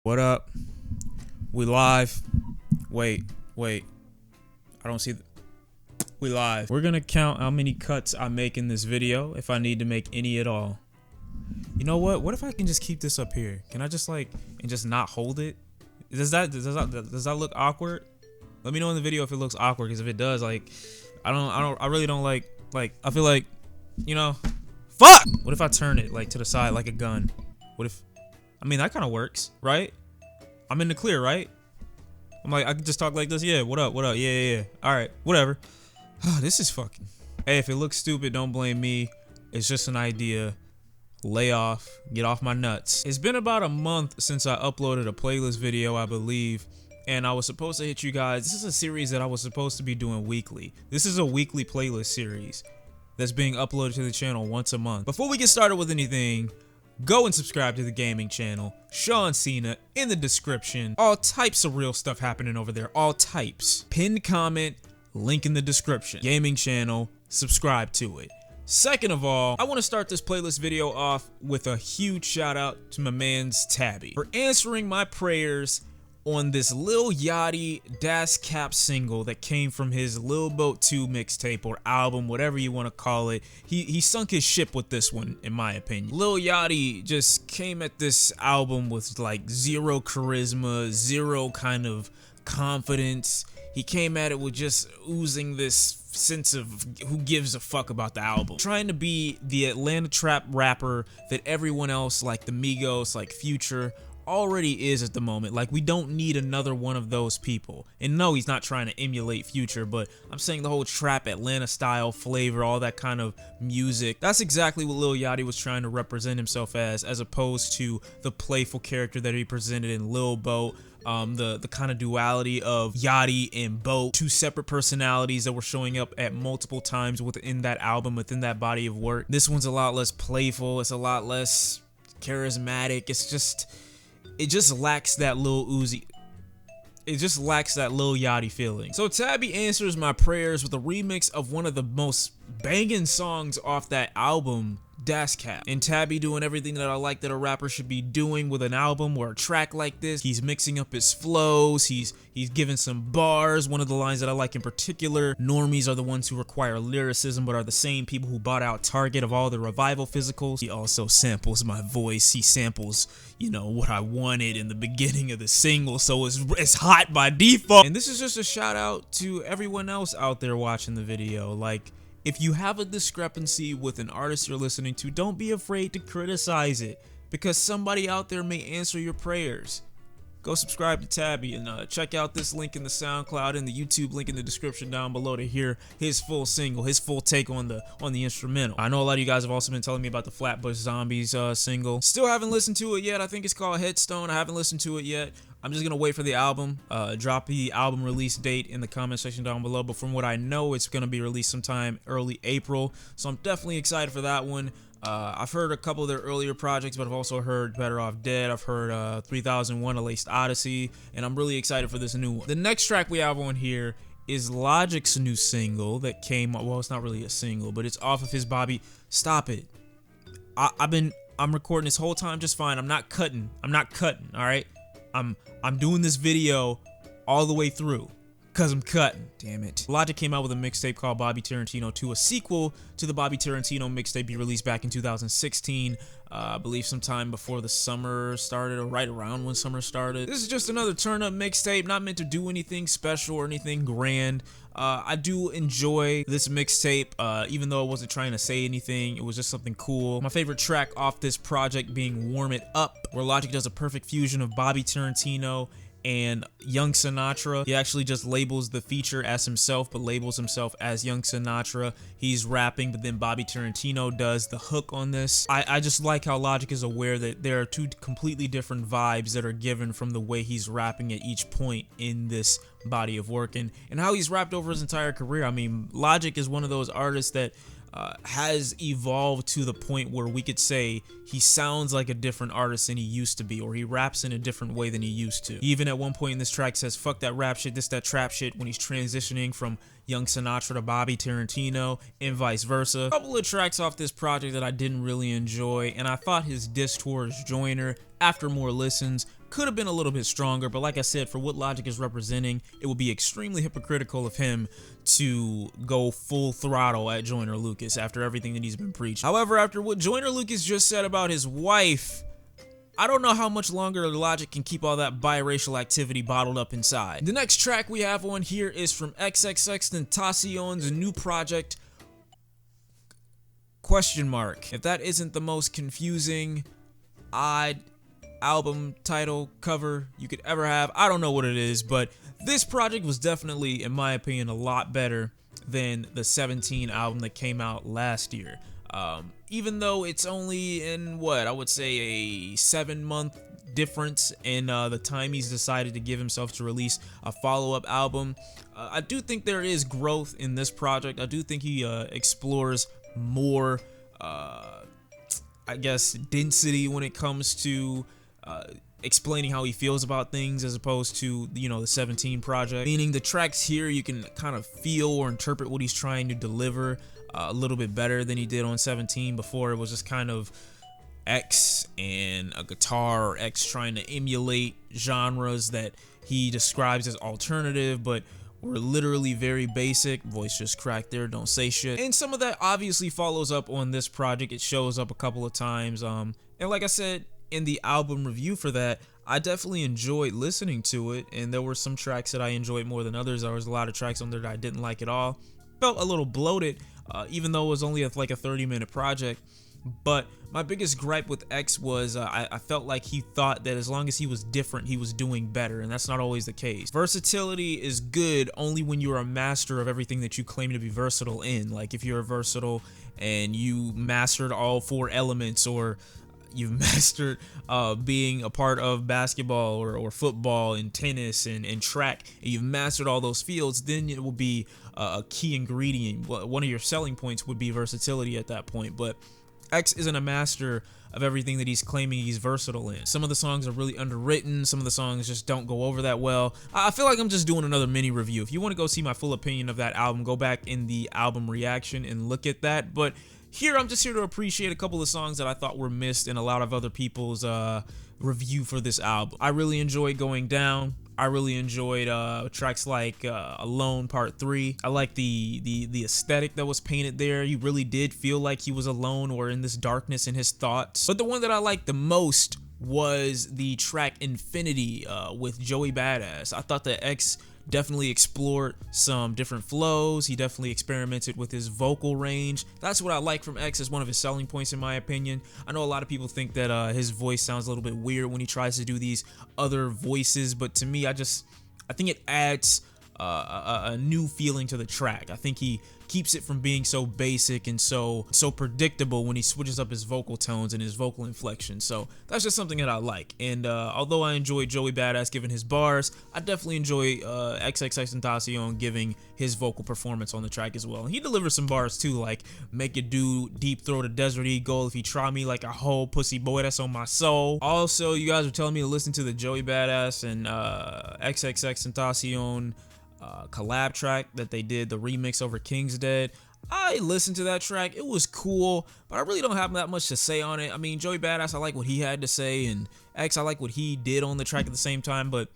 What up? We live. Wait. I don't see we live. We're gonna count how many cuts I make in this video, if I need to make any at all. You know what? What if I can just keep this up here? Can I just and just not hold it? Does that look awkward? Let me know in the video if it looks awkward, because if it does, I really don't like I feel like, you know, fuck! What if I turn it to the side like a gun? What if, I mean, that kind of works, right? I'm in the clear, right? I can just talk like this. Yeah, what up? Yeah. All right, whatever. This is fucking. Hey, if it looks stupid, don't blame me. It's just an idea. Lay off. Get off my nuts. It's been about a month since I uploaded a playlist video, I believe. And I was supposed to hit you guys. This is a series that I was supposed to be doing weekly. This is a weekly playlist series that's being uploaded to the channel once a month. Before we get started with anything, go and subscribe to the gaming channel. Shawn Cena in the description. All types of real stuff happening over there. All types. Pinned comment, link in the description. Gaming channel, subscribe to it. Second of all, I want to start this playlist video off with a huge shout out to my man's Tabby for answering my prayers on this Lil Yachty Deskcap single that came from his Lil Boat 2 mixtape or album, whatever you want to call it. He sunk his ship with this one, in my opinion. Lil Yachty just came at this album with zero charisma, zero kind of confidence. He came at it with just oozing this sense of who gives a fuck about the album. Trying to be the Atlanta trap rapper that everyone else, like the Migos, like Future, already is at the moment. We don't need another one of those people. And no, he's not trying to emulate Future, but I'm saying the whole trap Atlanta style flavor, all that kind of music, that's exactly what Lil Yachty was trying to represent himself as opposed to the playful character that he presented in Lil Boat. The kind of duality of Yachty and Boat, two separate personalities that were showing up at multiple times within that album, within that body of work. This one's a lot less playful, it's a lot less charismatic. It just lacks that Lil Uzi. It just lacks that Lil Yachty feeling. So Tabby answers my prayers with a remix of one of the most banging songs off that album, Deskcap. And Tabby doing everything that I like that a rapper should be doing with an album or a track like this. He's mixing up his flows, he's giving some bars. One of the lines that I like in particular: normies are the ones who require lyricism but are the same people who bought out Target of all the revival physicals. He also samples my voice. He samples, you know, what I wanted in the beginning of the single, so it's hot by default. And this is just a shout out to everyone else out there watching the video. If you have a discrepancy with an artist you're listening to, don't be afraid to criticize it, because somebody out there may answer your prayers. Go subscribe to Tabby and check out this link in the SoundCloud and the YouTube link in the description down below to hear his full single, his full take on the instrumental. I know a lot of you guys have also been telling me about the Flatbush Zombies single. Still haven't listened to it yet. I think it's called Headstone. I haven't listened to it yet. I'm just gonna wait for the album. Drop the album release date in the comment section down below, but from what I know, it's gonna be released sometime early April, so I'm definitely excited for that one. I've heard a couple of their earlier projects, but I've also heard Better Off Dead. I've heard 3001: A Laced Odyssey, and I'm really excited for this new one. The next track we have on here is Logic's new single that came, well, it's not really a single, but it's off of his Bobby. Stop it. I'm recording this whole time just fine. I'm not cutting, all right? I'm doing this video all the way through, cause I'm cutting. Damn it. Logic came out with a mixtape called Bobby Tarantino 2, a sequel to the Bobby Tarantino mixtape he released back in 2016. I believe sometime before the summer started, or right around when summer started. This is just another turn-up mixtape, not meant to do anything special or anything grand. I do enjoy this mixtape, even though I wasn't trying to say anything. It was just something cool. My favorite track off this project being Warm It Up, where Logic does a perfect fusion of Bobby Tarantino and Young Sinatra. He actually just labels the feature as himself, but labels himself as Young Sinatra. He's rapping, but then Bobby Tarantino does the hook on this. I just like how Logic is aware that there are two completely different vibes that are given from the way he's rapping at each point in this body of work, and how he's rapped over his entire career. I mean, Logic is one of those artists that has evolved to the point where we could say he sounds like a different artist than he used to be, or he raps in a different way than he used to. He even at one point in this track says, fuck that rap shit, this that trap shit, when he's transitioning from Young Sinatra to Bobby Tarantino and vice versa. A couple of tracks off this project that I didn't really enjoy, and I thought his diss towards Joyner, after more listens, could have been a little bit stronger, but like I said, for what Logic is representing, it would be extremely hypocritical of him to go full throttle at Joyner Lucas after everything that he's been preaching. However, after what Joyner Lucas just said about his wife, I don't know how much longer Logic can keep all that biracial activity bottled up inside. The next track we have on here is from XXXTentacion's new project, question mark. If that isn't the most confusing, odd album title cover you could ever have, I don't know what it is, but this project was definitely, in my opinion, a lot better than the 17 album that came out last year. Even though it's only in what I would say a 7-month difference in the time he's decided to give himself to release a follow-up album, I do think there is growth in this project. I do think he explores more I guess density when it comes to explaining how he feels about things, as opposed to, you know, the 17 project. Meaning the tracks here, you can kind of feel or interpret what he's trying to deliver a little bit better than he did on 17. Before, it was just kind of X and a guitar, or X trying to emulate genres that he describes as alternative, but were literally very basic. Voice just cracked there, don't say shit. And some of that obviously follows up on this project. It shows up a couple of times. And like I said in the album review for that, I definitely enjoyed listening to it, and there were some tracks that I enjoyed more than others. There was a lot of tracks on there that I didn't like at all. Felt a little bloated, even though it was only like a 30-minute project. But my biggest gripe with X was I felt like he thought that as long as he was different, he was doing better, and that's not always the case. Versatility is good only when you're a master of everything that you claim to be versatile in. Like if you're versatile and you mastered all 4 elements, or you've mastered being a part of basketball or football and tennis and track, and you've mastered all those fields, then it will be a key ingredient. One of your selling points would be versatility at that point. But X isn't a master of everything that he's claiming he's versatile in. Some of the songs are really underwritten. Some of the songs just don't go over that well. I feel like I'm just doing another mini review. If you want to go see my full opinion of that album, go back in the album reaction and look at that. But here, I'm just here to appreciate a couple of songs that I thought were missed in a lot of other people's review for this album. I really enjoyed Going Down. I really enjoyed tracks like Alone Part 3. I like the aesthetic that was painted there. You really did feel like he was alone or in this darkness in his thoughts. But the one that I liked the most was the track Infinity with Joey Badass. I thought that X definitely explored some different flows. He definitely experimented with his vocal range. That's what I like from X as one of his selling points, in my opinion. I know a lot of people think that his voice sounds a little bit weird when he tries to do these other voices, but to me, I think it adds a new feeling to the track. I think he keeps it from being so basic and so predictable when he switches up his vocal tones and his vocal inflection. So that's just something that I like. And although I enjoy Joey Badass giving his bars, I definitely enjoy XXXTentacion giving his vocal performance on the track as well. And he delivers some bars too, like make it do deep throat a Desert Eagle, if you try me like a whole pussy boy, that's on my soul. Also, you guys were telling me to listen to the Joey Badass and XXXTentacion collab track that they did, the remix over King's Dead. I listened to that track. It was cool, but I really don't have that much to say on it. I mean, Joey Badass, I like what he had to say, and X, I like what he did on the track at the same time, but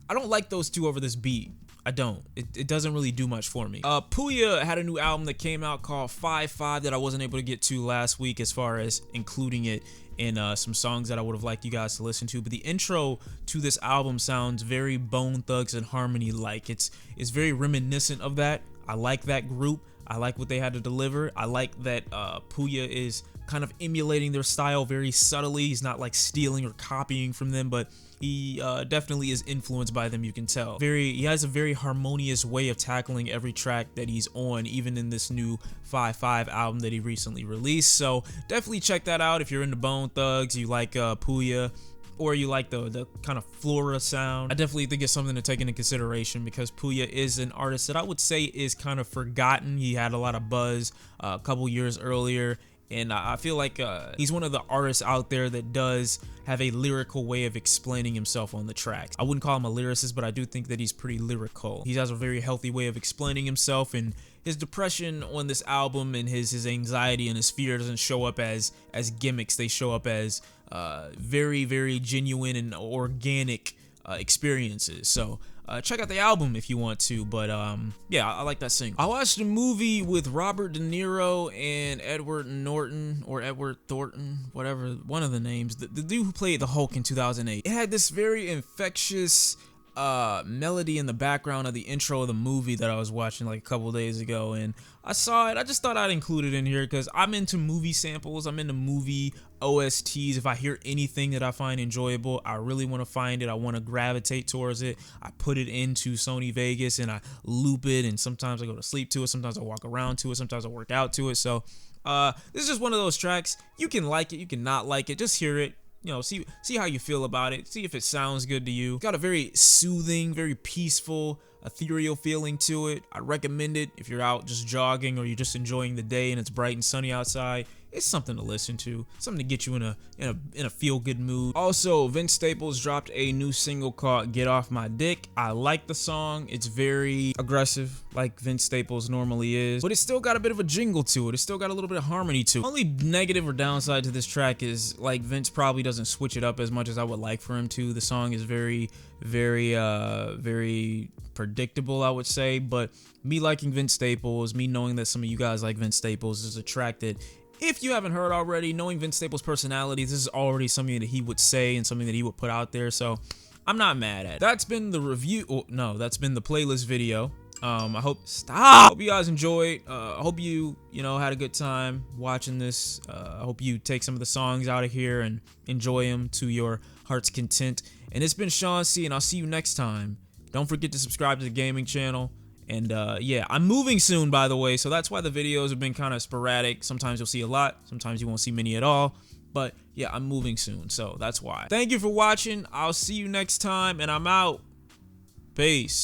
I don't like those two over this beat. I don't. It doesn't really do much for me. Pouya had a new album that came out called 5-5 that I wasn't able to get to last week, as far as including it in some songs that I would have liked you guys to listen to. But the intro to this album sounds very Bone Thugs and Harmony like. It's very reminiscent of that. I like that group. I like what they had to deliver. I like that Pouya is kind of emulating their style very subtly. He's not like stealing or copying from them, but he definitely is influenced by them, you can tell. He has a very harmonious way of tackling every track that he's on, even in this new 5-5 album that he recently released. So definitely check that out if you're into Bone Thugs, you like Pouya, or you like the kind of flora sound. I definitely think it's something to take into consideration, because Pouya is an artist that I would say is kind of forgotten. He had a lot of buzz a couple years earlier, and I feel like he's one of the artists out there that does have a lyrical way of explaining himself on the tracks. I wouldn't call him a lyricist, but I do think that he's pretty lyrical. He has a very healthy way of explaining himself, and his depression on this album and his anxiety and his fear doesn't show up as gimmicks. They show up as very, very genuine and organic experiences. So check out the album if you want to, but yeah, I like that single. I watched a movie with Robert De Niro and Edward Norton, or Edward Thornton, whatever, one of the names, the dude who played the Hulk in 2008. It had this very infectious melody in the background of the intro of the movie that I was watching like a couple days ago, and I saw it. I just thought I'd include it in here because I'm into movie samples. I'm into movie OSTs. If I hear anything that I find enjoyable, I really want to find it. I want to gravitate towards it. I put it into Sony Vegas and I loop it, and sometimes I go to sleep to it, sometimes I walk around to it, sometimes I work out to it. So this is just one of those tracks. You can like it, you can not like it, just hear it. You know, see how you feel about it. See if it sounds good to you. It's got a very soothing, very peaceful, ethereal feeling to it. I recommend it if you're out just jogging or you're just enjoying the day and it's bright and sunny outside. It's something to listen to, something to get you in a feel-good mood. Also, Vince Staples dropped a new single called "Get Off My Dick." I like the song. It's very aggressive, like Vince Staples normally is, but it's still got a bit of a jingle to it. It's still got a little bit of harmony to it. Only negative or downside to this track is like Vince probably doesn't switch it up as much as I would like for him to. The song is very, very, very predictable, I would say. But me liking Vince Staples, me knowing that some of you guys like Vince Staples, is a track that, if you haven't heard already, knowing Vince Staples' personality, this is already something that he would say and something that he would put out there, so I'm not mad at it. That's been the review. Oh, no, that's been the playlist video. I hope you guys enjoyed. I hope you had a good time watching this. I hope you take some of the songs out of here and enjoy them to your heart's content. And it's been Shawn C, and I'll see you next time. Don't forget to subscribe to the gaming channel. And yeah, I'm moving soon, by the way, so that's why the videos have been kind of sporadic. Sometimes you'll see a lot, sometimes you won't see many at all. But yeah, I'm moving soon, so that's why. Thank you for watching. I'll see you next time, and I'm out. Peace.